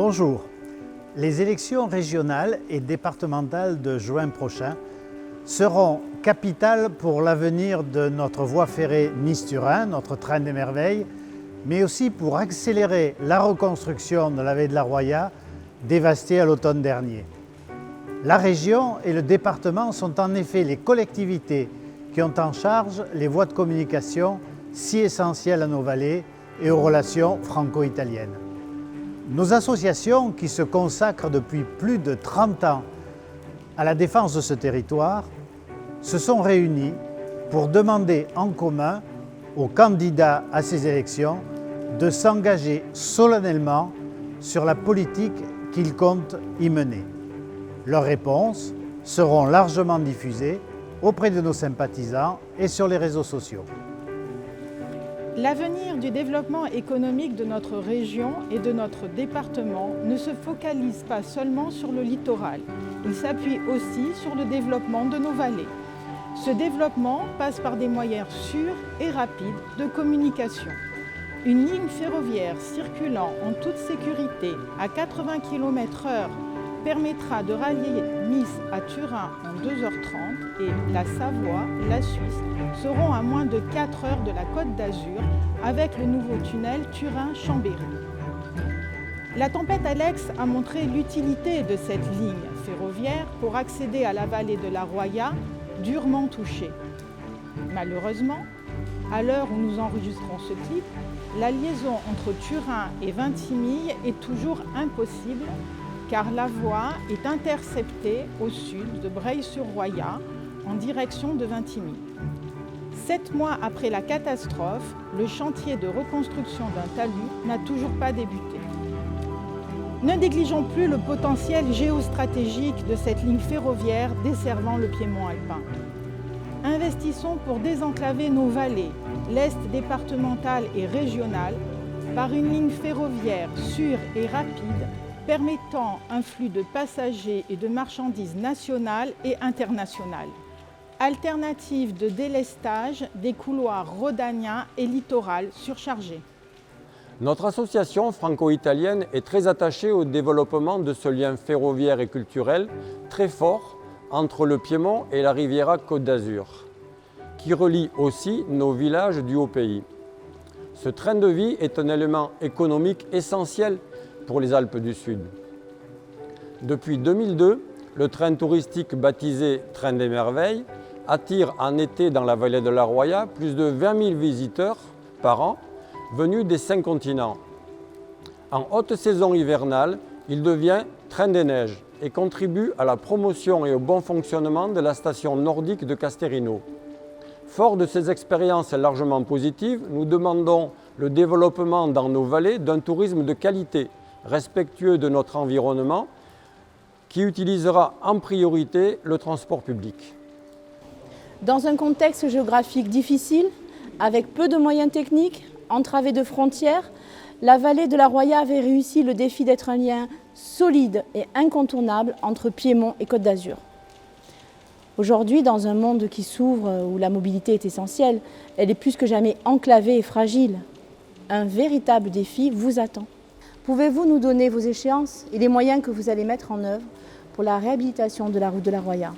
Bonjour. Les élections régionales et départementales de juin prochain seront capitales pour l'avenir de notre voie ferrée Nice-Turin, notre train des merveilles, mais aussi pour accélérer la reconstruction de la vallée de la Roya, dévastée à l'automne dernier. La région et le département sont en effet les collectivités qui ont en charge les voies de communication si essentielles à nos vallées et aux relations franco-italiennes. Nos associations, qui se consacrent depuis plus de 30 ans à la défense de ce territoire, se sont réunies pour demander en commun aux candidats à ces élections de s'engager solennellement sur la politique qu'ils comptent y mener. Leurs réponses seront largement diffusées auprès de nos sympathisants et sur les réseaux sociaux. L'avenir du développement économique de notre région et de notre département ne se focalise pas seulement sur le littoral. Il s'appuie aussi sur le développement de nos vallées. Ce développement passe par des moyens sûrs et rapides de communication. Une ligne ferroviaire circulant en toute sécurité à 80 km/h permettra de rallier Nice à Turin en 2h30 et la Savoie, la Suisse seront à moins de 4 heures de la Côte d'Azur avec le nouveau tunnel Turin-Chambéry. La tempête Alex a montré l'utilité de cette ligne ferroviaire pour accéder à la vallée de la Roya, durement touchée. Malheureusement, à l'heure où nous enregistrons ce clip, la liaison entre Turin et Vintimille est toujours impossible car la voie est interceptée au sud de Breil-sur-Roya en direction de Vintimille. 7 mois après la catastrophe, le chantier de reconstruction d'un talus n'a toujours pas débuté. Ne négligeons plus le potentiel géostratégique de cette ligne ferroviaire desservant le Piémont alpin. Investissons pour désenclaver nos vallées, l'Est départemental et régional, par une ligne ferroviaire sûre et rapide permettant un flux de passagers et de marchandises nationales et internationales. Alternative de délestage des couloirs rhodaniens et littoral surchargés. Notre association franco-italienne est très attachée au développement de ce lien ferroviaire et culturel très fort entre le Piémont et la Riviera Côte d'Azur, qui relie aussi nos villages du Haut-Pays. Ce train de vie est un élément économique essentiel pour les Alpes du Sud. Depuis 2002, le train touristique baptisé Train des Merveilles attire en été dans la vallée de la Roya plus de 20 000 visiteurs par an venus des 5 continents. En haute saison hivernale, il devient Train des Neiges et contribue à la promotion et au bon fonctionnement de la station nordique de Casterino. Fort de ces expériences largement positives, nous demandons le développement dans nos vallées d'un tourisme de qualité, respectueux de notre environnement, qui utilisera en priorité le transport public. Dans un contexte géographique difficile, avec peu de moyens techniques, entravée de frontières, la vallée de la Roya avait réussi le défi d'être un lien solide et incontournable entre Piémont et Côte d'Azur. Aujourd'hui, dans un monde qui s'ouvre, où la mobilité est essentielle, elle est plus que jamais enclavée et fragile. Un véritable défi vous attend. Pouvez-vous nous donner vos échéances et les moyens que vous allez mettre en œuvre pour la réhabilitation de la route de la Roya,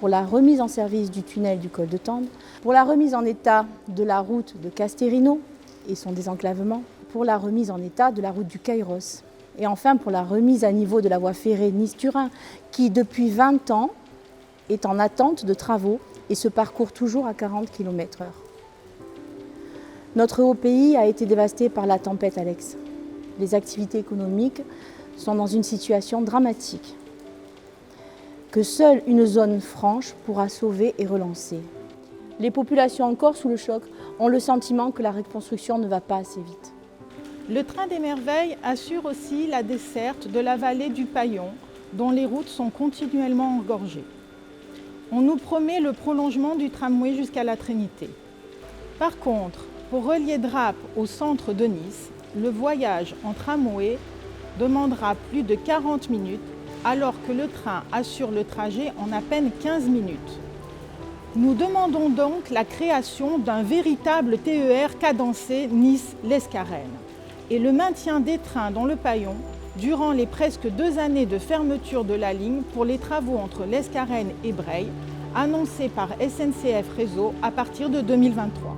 pour la remise en service du tunnel du col de Tende, pour la remise en état de la route de Casterino et son désenclavement, pour la remise en état de la route du Kairos et enfin pour la remise à niveau de la voie ferrée Nice-Turin qui, depuis 20 ans, est en attente de travaux et se parcourt toujours à 40 km/h. Notre haut pays a été dévasté par la tempête Alex. Les activités économiques sont dans une situation dramatique que seule une zone franche pourra sauver et relancer. Les populations encore sous le choc ont le sentiment que la reconstruction ne va pas assez vite. Le train des merveilles assure aussi la desserte de la vallée du Paillon, dont les routes sont continuellement engorgées. On nous promet le prolongement du tramway jusqu'à la Trinité. Par contre, pour relier Drape au centre de Nice, le voyage en tramway demandera plus de 40 minutes, alors que le train assure le trajet en à peine 15 minutes. Nous demandons donc la création d'un véritable TER cadencé Nice-Lescarène et le maintien des trains dans le Paillon durant les presque 2 années de fermeture de la ligne pour les travaux entre l'Escarène et Breil, annoncés par SNCF Réseau à partir de 2023.